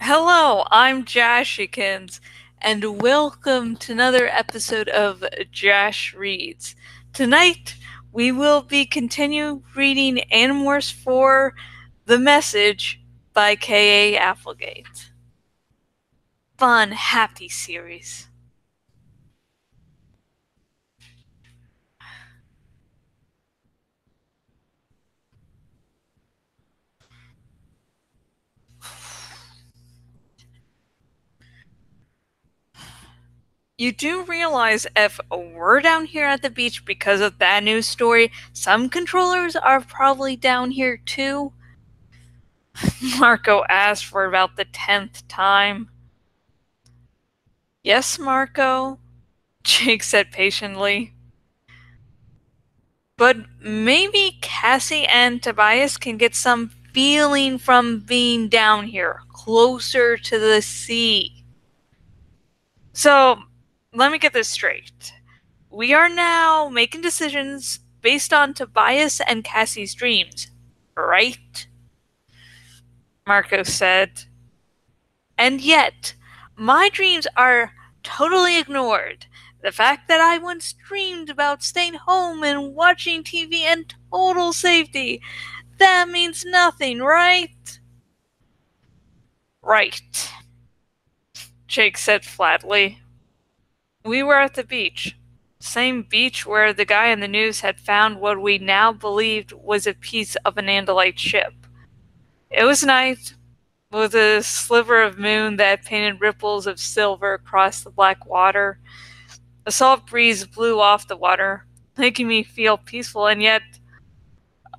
Hello, I'm Jashikins, and welcome to another episode of Jash Reads. Tonight, we will be continue reading Animorphs for The Message by K.A. Applegate. Fun, happy series. You do realize if we're down here at the beach because of that news story, some controllers are probably down here too? Marco asked for about the 10th time. Yes, Marco, Jake said patiently. But maybe Cassie and Tobias can get some feeling from being down here, closer to the sea. So, let me get this straight. We are now making decisions based on Tobias and Cassie's dreams, right? Marco said. And yet, my dreams are totally ignored. The fact that I once dreamed about staying home and watching TV in total safety, that means nothing, right? Right, Jake said flatly. We were at the beach. Same beach where the guy in the news had found what we now believed was a piece of an Andalite ship. It was night, with a sliver of moon that painted ripples of silver across the black water. A soft breeze blew off the water, making me feel peaceful and yet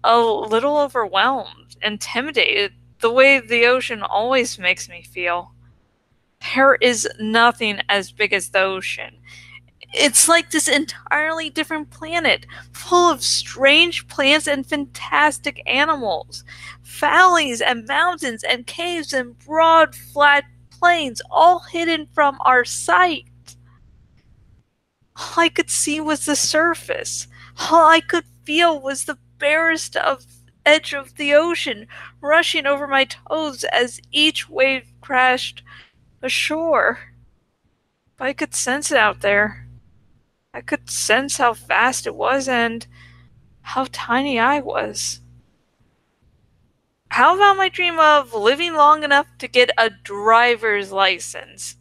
a little overwhelmed, intimidated, the way the ocean always makes me feel. There is nothing as big as the ocean. It's like this entirely different planet, full of strange plants and fantastic animals. Valleys and mountains and caves and broad, flat plains, all hidden from our sight. All I could see was the surface. All I could feel was the barest of edge of the ocean rushing over my toes as each wave crashed ashore. But I could sense it out there. I could sense how fast it was and how tiny I was. How about my dream of living long enough to get a driver's license?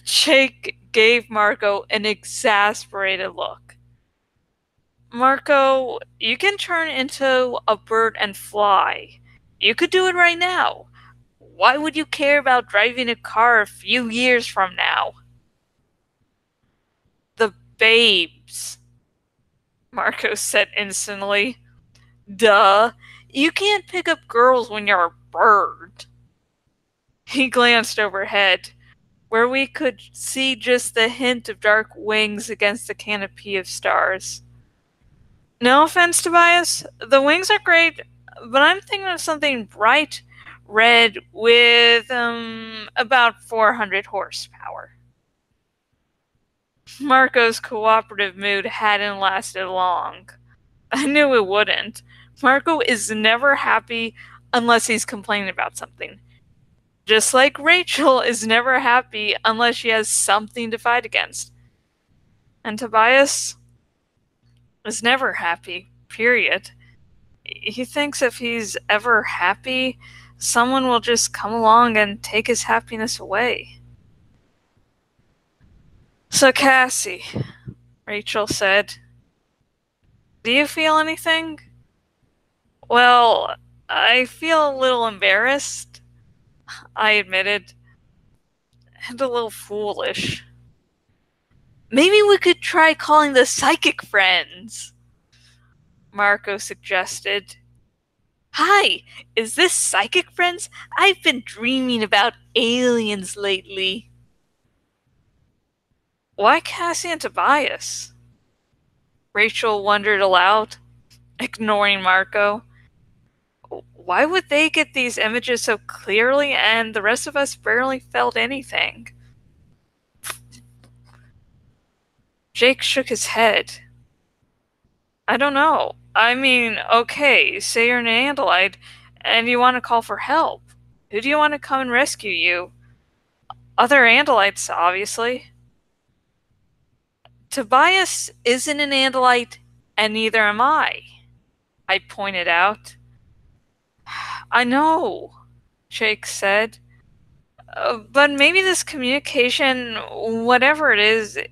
Jake gave Marco an exasperated look. Marco, you can turn into a bird and fly. You could do it right now. Why would you care about driving a car a few years from now? The babes, Marco said instantly. Duh. You can't pick up girls when you're a bird. He glanced overhead, where we could see just the hint of dark wings against the canopy of stars. No offense, Tobias. The wings are great, but I'm thinking of something bright red with, about 400 horsepower. Marco's cooperative mood hadn't lasted long. I knew it wouldn't. Marco is never happy unless he's complaining about something. Just like Rachel is never happy unless she has something to fight against. And Tobias is never happy, period. He thinks if he's ever happy, someone will just come along and take his happiness away. So, Cassie, Rachel said, do you feel anything? Well, I feel a little embarrassed, I admitted, and a little foolish. Maybe we could try calling the psychic friends, Marco suggested. Hi, is this Psychic Friends? I've been dreaming about aliens lately. Why Cassie and Tobias? Rachel wondered aloud, ignoring Marco. Why would they get these images so clearly and the rest of us barely felt anything? Jake shook his head. I don't know. I mean, okay, say you're an Andalite and you want to call for help. Who do you want to come and rescue you? Other Andalites, obviously. Tobias isn't an Andalite, and neither am I pointed out. I know, Jake said. But maybe this communication, whatever it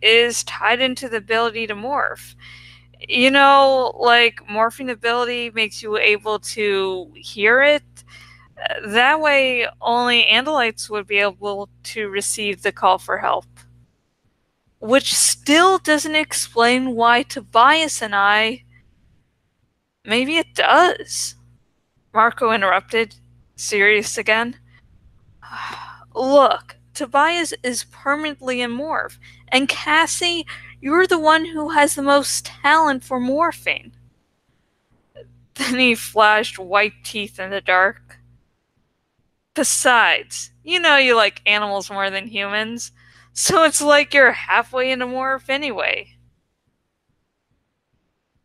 is tied into the ability to morph. You know, like morphing ability makes you able to hear it. That way, only Andalites would be able to receive the call for help. Which still doesn't explain why Tobias and I. Maybe it does. Marco interrupted, serious again. Look, Tobias is permanently in morph, and Cassie, you're the one who has the most talent for morphing. Then he flashed white teeth in the dark. Besides, you know you like animals more than humans, so it's like you're halfway into morph anyway.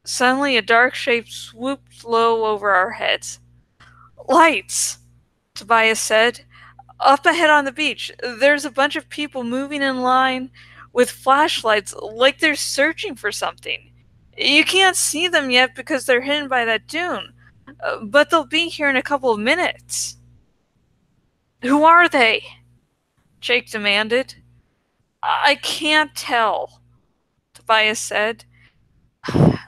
Suddenly, a dark shape swooped low over our heads. Lights, Tobias said. Up ahead on the beach, there's a bunch of people moving in line with flashlights like they're searching for something. You can't see them yet because they're hidden by that dune, but they'll be here in a couple of minutes. Who are they? Jake demanded. I can't tell, Tobias said.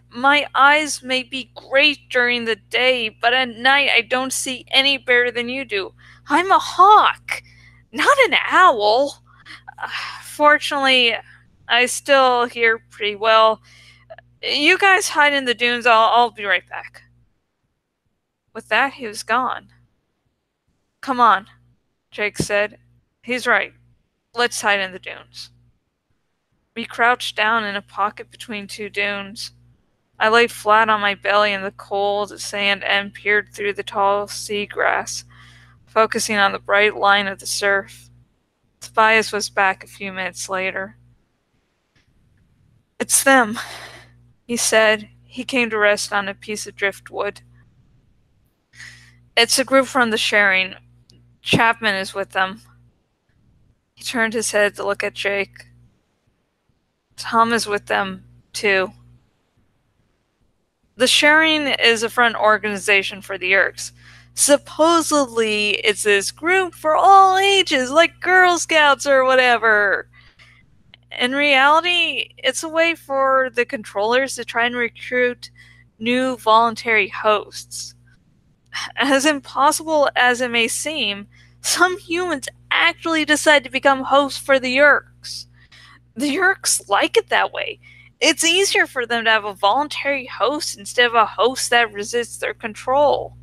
My eyes may be great during the day, but at night I don't see any better than you do. I'm a hawk, not an owl. Fortunately, I still hear pretty well. You guys hide in the dunes, I'll be right back. With that, he was gone. Come on, Jake said. He's right. Let's hide in the dunes. We crouched down in a pocket between two dunes. I lay flat on my belly in the cold sand and peered through the tall seagrass, focusing on the bright line of the surf. Tobias was back a few minutes later. It's them, he said. He came to rest on a piece of driftwood. It's a group from the sharing. Chapman is with them. He turned his head to look at Jake. Tom is with them, too. The sharing is a front organization for the Yerks. Supposedly, it's this group for all ages, like Girl Scouts or whatever. In reality, it's a way for the controllers to try and recruit new voluntary hosts. As impossible as it may seem, some humans actually decide to become hosts for the Yerks. The Yerks like it that way. It's easier for them to have a voluntary host instead of a host that resists their control.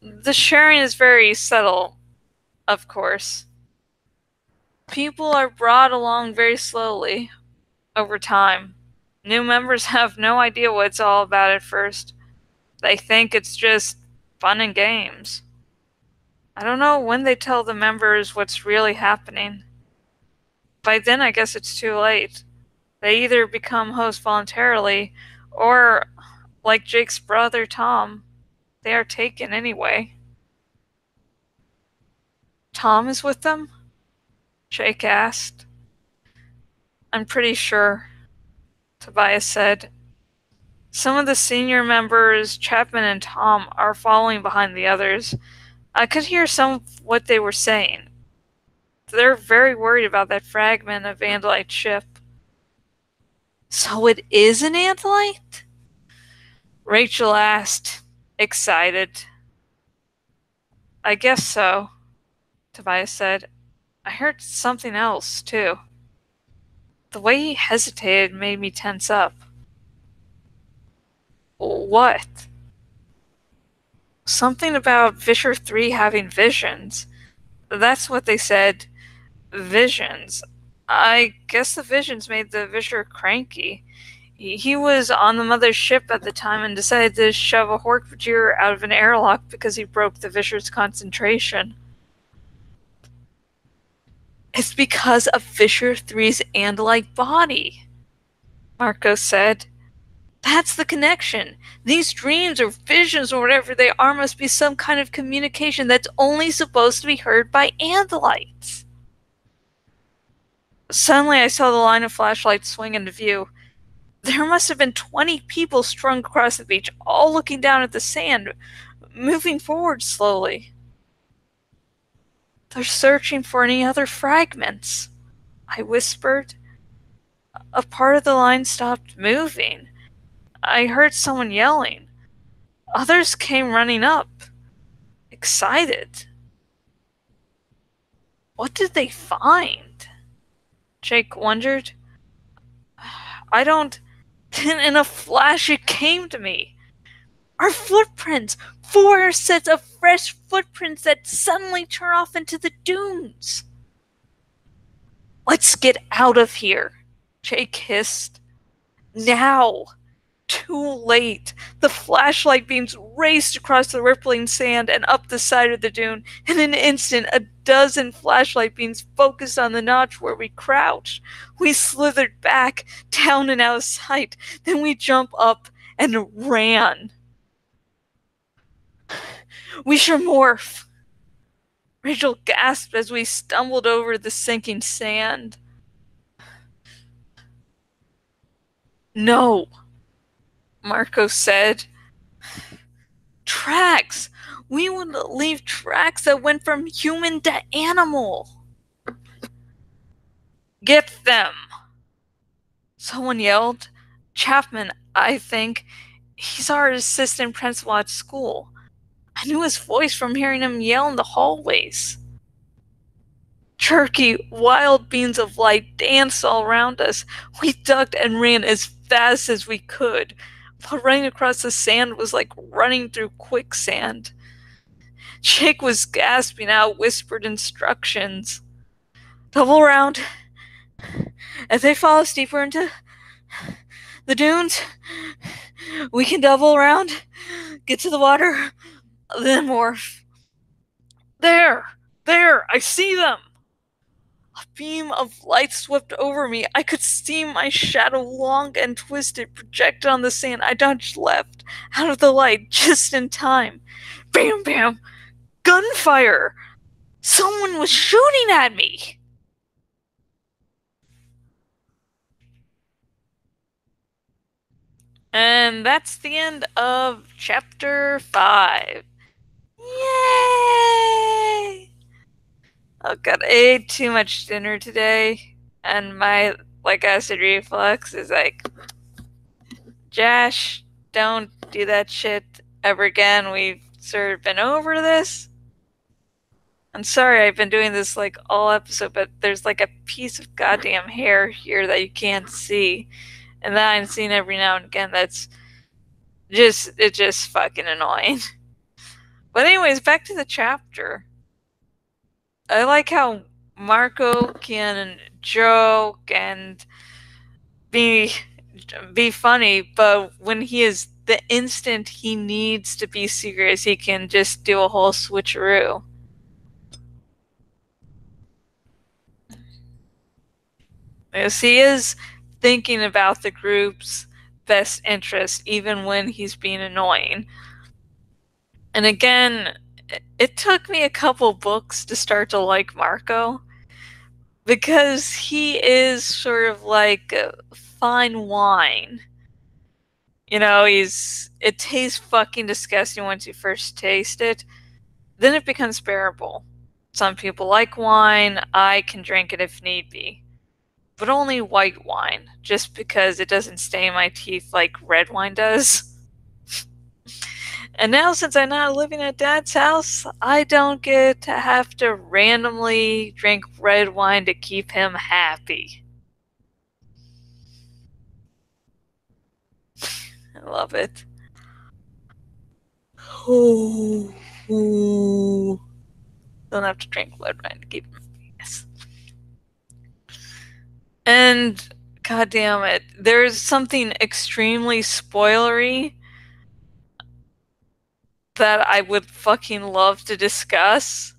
The sharing is very subtle, of course. People are brought along very slowly, over time. New members have no idea what it's all about at first. They think it's just fun and games. I don't know when they tell the members what's really happening. By then, I guess it's too late. They either become hosts voluntarily, or, like Jake's brother Tom, they are taken anyway. Tom is with them? Jake asked. I'm pretty sure, Tobias said. Some of the senior members, Chapman and Tom, are following behind the others. I could hear some of what they were saying. They're very worried about that fragment of Andalite ship. So it is an Andalite? Rachel asked, excited. I guess so, Tobias said. I heard something else, too. The way he hesitated made me tense up. What? Something about Vischer 3 having visions. That's what they said. Visions. I guess the visions made the Vischer cranky. He was on the mother's ship at the time and decided to shove a Hork-Bajir out of an airlock because he broke the Vischer's concentration. It's because of Vischer 3's Andalite body, Marco said. That's the connection. These dreams or visions or whatever they are must be some kind of communication that's only supposed to be heard by Andalites. Suddenly I saw the line of flashlights swing into view. There must have been 20 people strung across the beach, all looking down at the sand, moving forward slowly. They're searching for any other fragments, I whispered. A part of the line stopped moving. I heard someone yelling. Others came running up, excited. What did they find? Jake wondered. I don't. Then in a flash it came to me. Our footprints! 4 sets of fresh footprints that suddenly turn off into the dunes. Let's get out of here, Jake hissed. Now! Too late. The flashlight beams raced across the rippling sand and up the side of the dune. In an instant, a dozen flashlight beams focused on the notch where we crouched. We slithered back, down and out of sight. Then we jumped up and ran. We should morph. Rachel gasped as we stumbled over the sinking sand. No, Marco said. Tracks! We would leave tracks that went from human to animal. Get them! Someone yelled. Chapman, I think. He's our assistant principal at school. I knew his voice from hearing him yell in the hallways. Jerky, wild beams of light danced all around us. We ducked and ran as fast as we could. But running across the sand was like running through quicksand. Jake was gasping out whispered instructions. Double around. As they fall us deeper into the dunes, we can double around, get to the water, then morph. There! I see them! A beam of light swept over me. I could see my shadow, long and twisted, projected on the sand. I dodged left, out of the light, just in time. Bam, bam! Gunfire! Someone was shooting at me! And that's the end of chapter 5. Yay! Oh god, I ate too much dinner today, and my acid reflux is like, Jash, don't do that shit ever again. We've sort of been over this. I'm sorry I've been doing this all episode, but there's a piece of goddamn hair here that you can't see, and that I'm seeing every now and again. It's just fucking annoying. But anyways, back to the chapter. I like how Marco can joke and be funny, but when he is the instant he needs to be serious, he can just do a whole switcheroo. Because he is thinking about the group's best interest, even when he's being annoying. And again, it took me a couple books to start to like Marco, because he is sort of like fine wine. You know, it tastes fucking disgusting once you first taste it. Then it becomes bearable. Some people like wine. I can drink it if need be. But only white wine, just because it doesn't stain my teeth like red wine does. And now, since I'm not living at Dad's house, I don't get to have to randomly drink red wine to keep him happy. I love it. Oh, don't have to drink red wine to keep him happy. Yes. And, god damn it, there's something extremely spoilery that I would fucking love to discuss,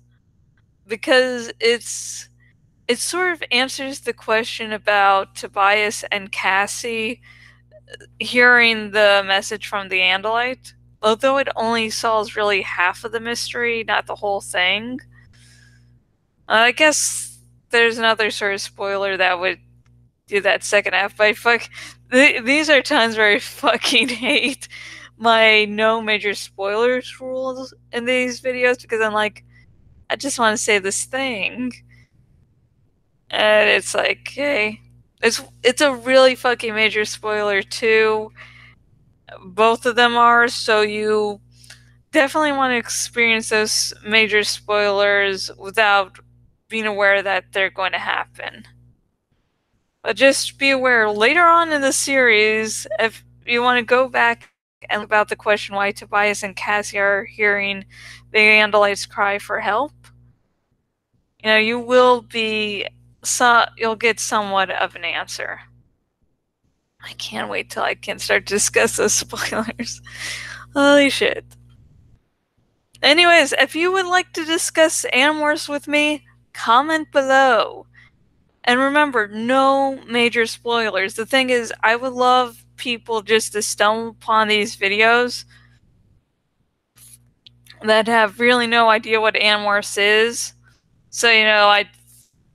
because it sort of answers the question about Tobias and Cassie hearing the message from the Andalite, although it only solves really half of the mystery, not the whole thing. I guess there's another sort of spoiler that would do that second half, but these are times where I fucking hate my no major spoilers rules in these videos, because I'm like, I just want to say this thing. And it's like, hey, it's a really fucking major spoiler too. Both of them are, so you definitely want to experience those major spoilers without being aware that they're going to happen. But just be aware, later on in the series, if you want to go back and look about the question why Tobias and Cassie are hearing the Andalites cry for help, you know, you'll get somewhat of an answer. I can't wait till I can start to discuss those spoilers. Holy shit. Anyways, if you would like to discuss Animorphs with me, comment below. And remember, no major spoilers. The thing is, I would love people just to stumble upon these videos that have really no idea what Animorphs is. So, you know, I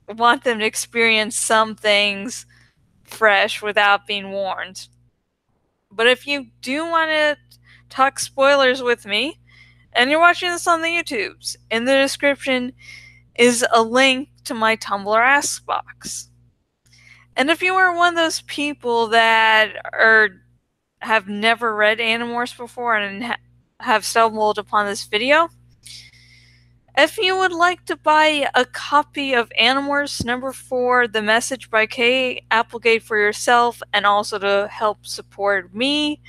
want them to experience some things fresh without being warned. But if you do want to talk spoilers with me, and you're watching this on the YouTubes, in the description is a link to my Tumblr Ask box. And if you are one of those people that have never read Animorphs before and have stumbled upon this video, if you would like to buy a copy of Animorphs #4, The Message by Kay Applegate for yourself, and also to help support me,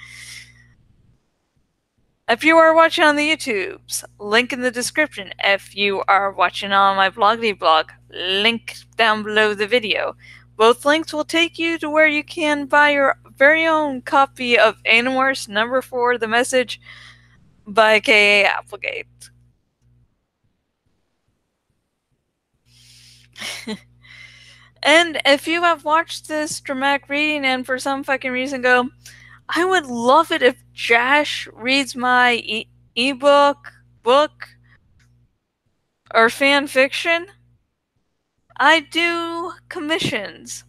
if you are watching on the YouTubes, link in the description. If you are watching on my bloggity blog, link down below the video. Both links will take you to where you can buy your very own copy of Animorphs #4, The Message by K.A. Applegate. And if you have watched this dramatic reading and for some fucking reason go, I would love it if Jash reads my ebook, book, or fan fiction, I do commissions.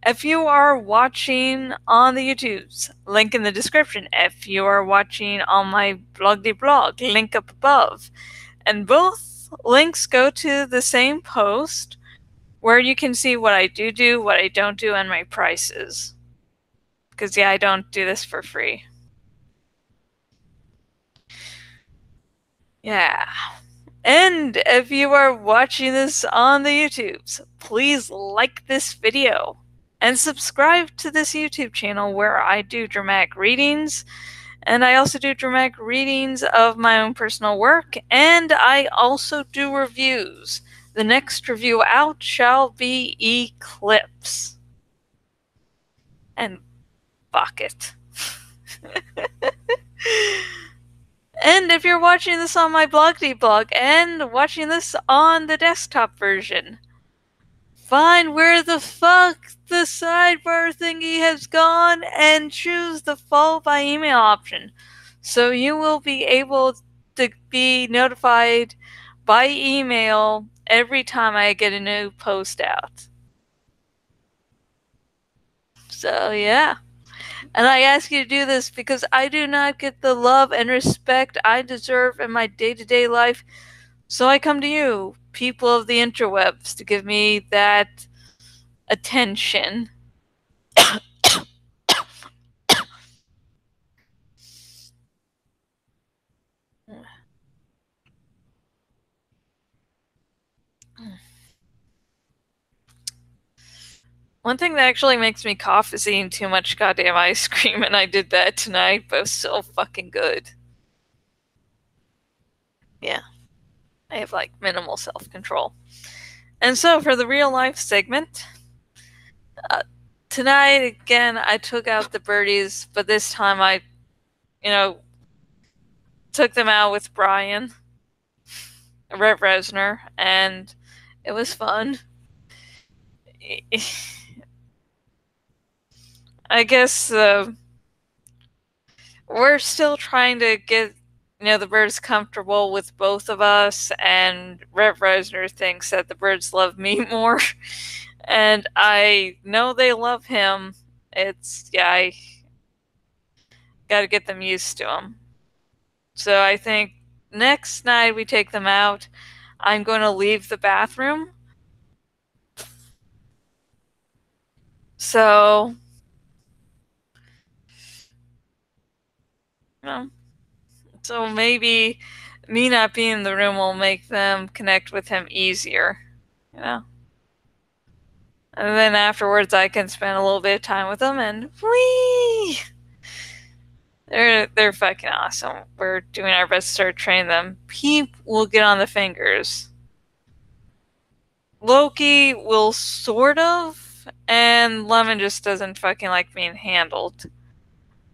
If you are watching on the YouTubes, link in the description. If you are watching on my bloggy blog, link up above. And both links go to the same post where you can see what I do, what I don't do, and my prices. Because yeah, I don't do this for free. Yeah. And if you are watching this on the YouTubes, please like this video and subscribe to this YouTube channel where I do dramatic readings, and I also do dramatic readings of my own personal work, and I also do reviews. The next review out shall be Eclipse. And fuck it. And if you're watching this on my bloggity blog and watching this on the desktop version, find where the fuck the sidebar thingy has gone and choose the follow by email option, so you will be able to be notified by email every time I get a new post out. So yeah. And I ask you to do this because I do not get the love and respect I deserve in my day-to-day life. So I come to you, people of the interwebs, to give me that attention. One thing that actually makes me cough is eating too much goddamn ice cream, and I did that tonight, but it was so fucking good. Yeah. I have, like, minimal self-control. And so, for the real-life segment, tonight, again, I took out the birdies, but this time I, took them out with Brian, Rev Resner, and it was fun. I guess the we're still trying to get the birds comfortable with both of us, and Rev Reisner thinks that the birds love me more. And I know they love him. I gotta get them used to him. So I think next night we take them out. I'm going to leave the bathroom. So, you know, so maybe me not being in the room will make them connect with him easier, you know? And then afterwards I can spend a little bit of time with them and whee! They're fucking awesome. We're doing our best to start training them. Peep will get on the fingers. Loki will sort of, and Lemon just doesn't fucking like being handled.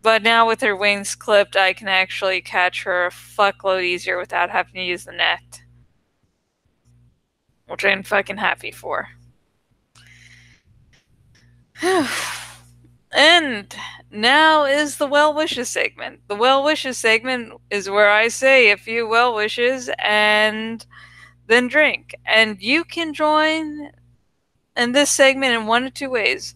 But now with her wings clipped, I can actually catch her a fuckload easier without having to use the net. Which I'm fucking happy for. And now is the well wishes segment. The well wishes segment is where I say a few well wishes and then drink. And you can join in this segment in one of two ways.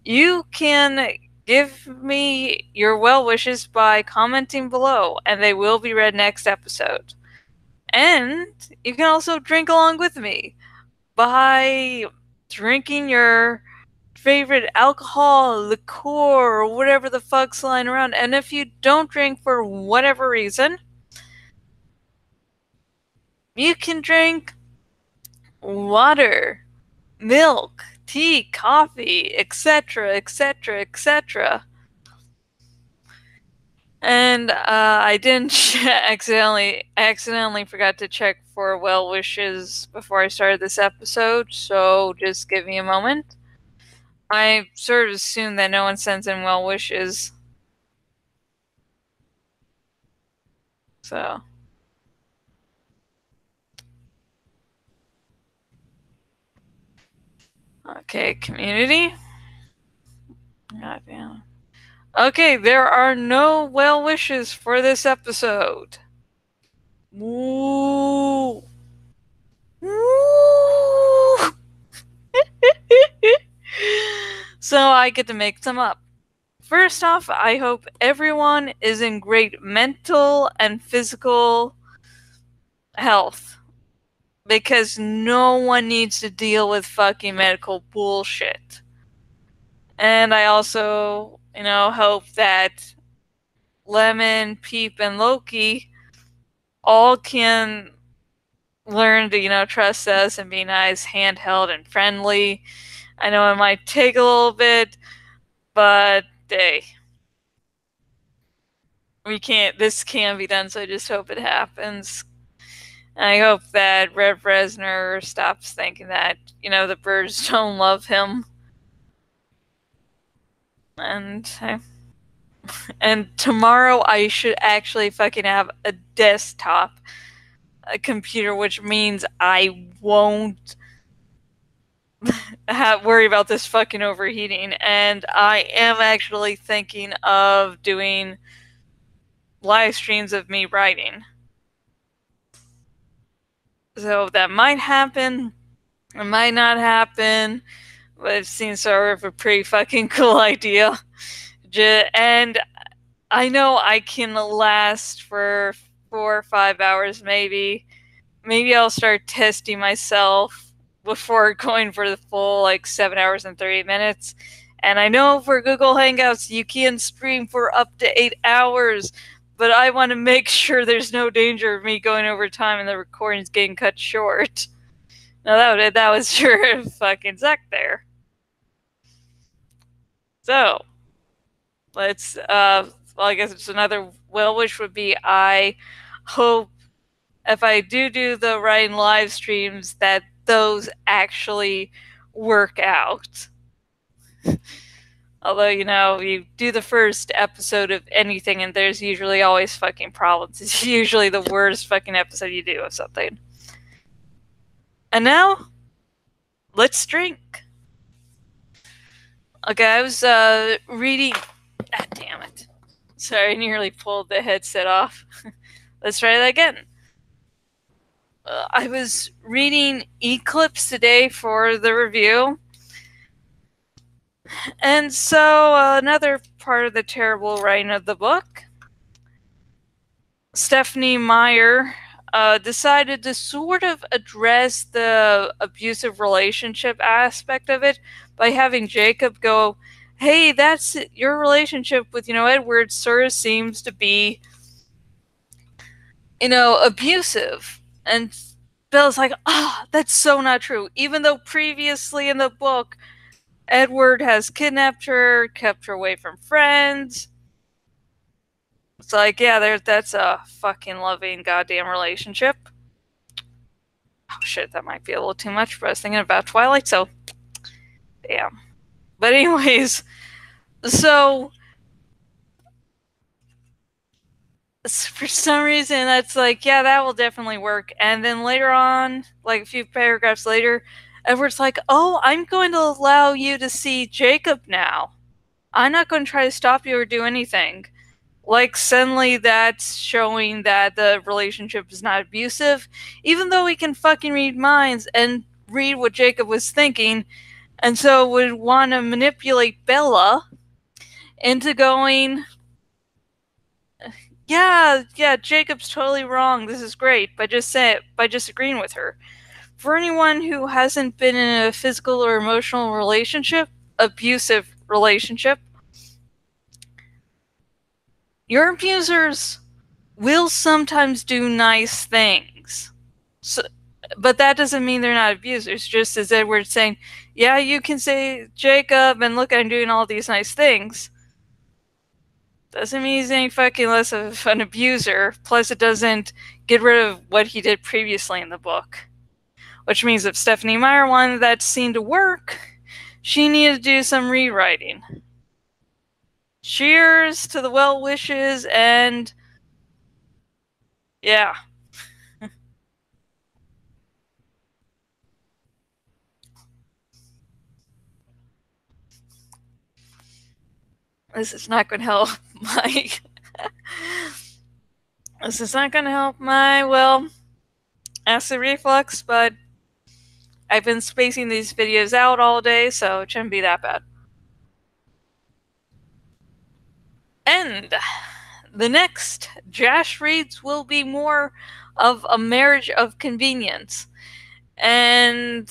You can give me your well wishes by commenting below, and they will be read next episode. And you can also drink along with me by drinking your favorite alcohol, liqueur, or whatever the fuck's lying around. And if you don't drink for whatever reason, you can drink water, milk, tea, coffee, etc., etc., etc. And I didn't accidentally forgot to check for well wishes before I started this episode, so just give me a moment. I sort of assume that no one sends in well wishes. So. Okay, community. Goddamn. Okay, there are no well wishes for this episode. Woo! Woo! So I get to make some up. First off, I hope everyone is in great mental and physical health. Because no one needs to deal with fucking medical bullshit. And I also, hope that Lemon, Peep, and Loki all can learn to, trust us and be nice, handheld, and friendly. I know it might take a little bit, but hey, this can be done, so I just hope it happens. And I hope that Rev Reisner stops thinking that, the birds don't love him. And tomorrow I should actually fucking have a desktop, a computer, which means I won't worry about this fucking overheating. And I am actually thinking of doing live streams of me writing. So that might happen, it might not happen, but it seems sort of a pretty fucking cool idea. And I know I can last for 4 or 5 hours maybe. Maybe I'll start testing myself before going for the full 7 hours and 30 minutes. And I know for Google Hangouts you can stream for up to 8 hours, but I want to make sure there's no danger of me going over time and the recording's getting cut short. Now that was sure fucking suck there. So let's well, I guess it's another well wish would be I hope if I do the writing live streams that those actually work out. Although, you do the first episode of anything and there's usually always fucking problems. It's usually the worst fucking episode you do of something. And now, let's drink. Okay, I was reading... God damn it. Sorry, I nearly pulled the headset off. Let's try that again. I was reading Eclipse today for the review. And so, another part of the terrible writing of the book, Stephanie Meyer decided to sort of address the abusive relationship aspect of it by having Jacob go, hey, that's your relationship with, Edward sort of seems to be, abusive. And Belle's like, that's so not true. Even though previously in the book, Edward has kidnapped her, kept her away from friends. It's like, yeah, that's a fucking loving goddamn relationship. Oh shit, that might be a little too much, but I was thinking about Twilight, so damn. But anyways, so for some reason that's like, yeah, that will definitely work. And then later on, like a few paragraphs later, Edward's like, oh, I'm going to allow you to see Jacob now. I'm not going to try to stop you or do anything. Like, suddenly that's showing that the relationship is not abusive, even though we can fucking read minds and read what Jacob was thinking, and so would want to manipulate Bella into going, yeah, Jacob's totally wrong, this is great, by just agreeing with her. For anyone who hasn't been in a physical or emotional relationship, abusive relationship, your abusers will sometimes do nice things. So, but that doesn't mean they're not abusers. Just as Edward's saying, yeah, you can say Jacob and look, I'm doing all these nice things. Doesn't mean he's any fucking less of an abuser. Plus, it doesn't get rid of what he did previously in the book. Which means if Stephanie Meyer wanted that scene to work, she needed to do some rewriting. Cheers to the well wishes, and yeah. This is not going to help my... This is not going to help my, well, acid reflux, but I've been spacing these videos out all day, so it shouldn't be that bad. And the next Jash reads will be more of a marriage of convenience. And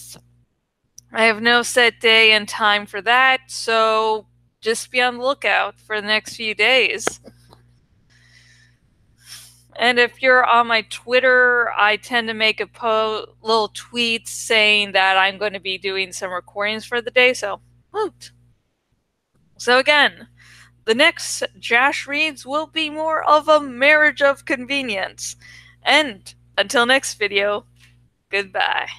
I have no set day and time for that, so just be on the lookout for the next few days. And if you're on my Twitter, I tend to make a little tweet saying that I'm going to be doing some recordings for the day, so woot. So again, the next Jash Reads will be more of a marriage of convenience. And until next video, goodbye.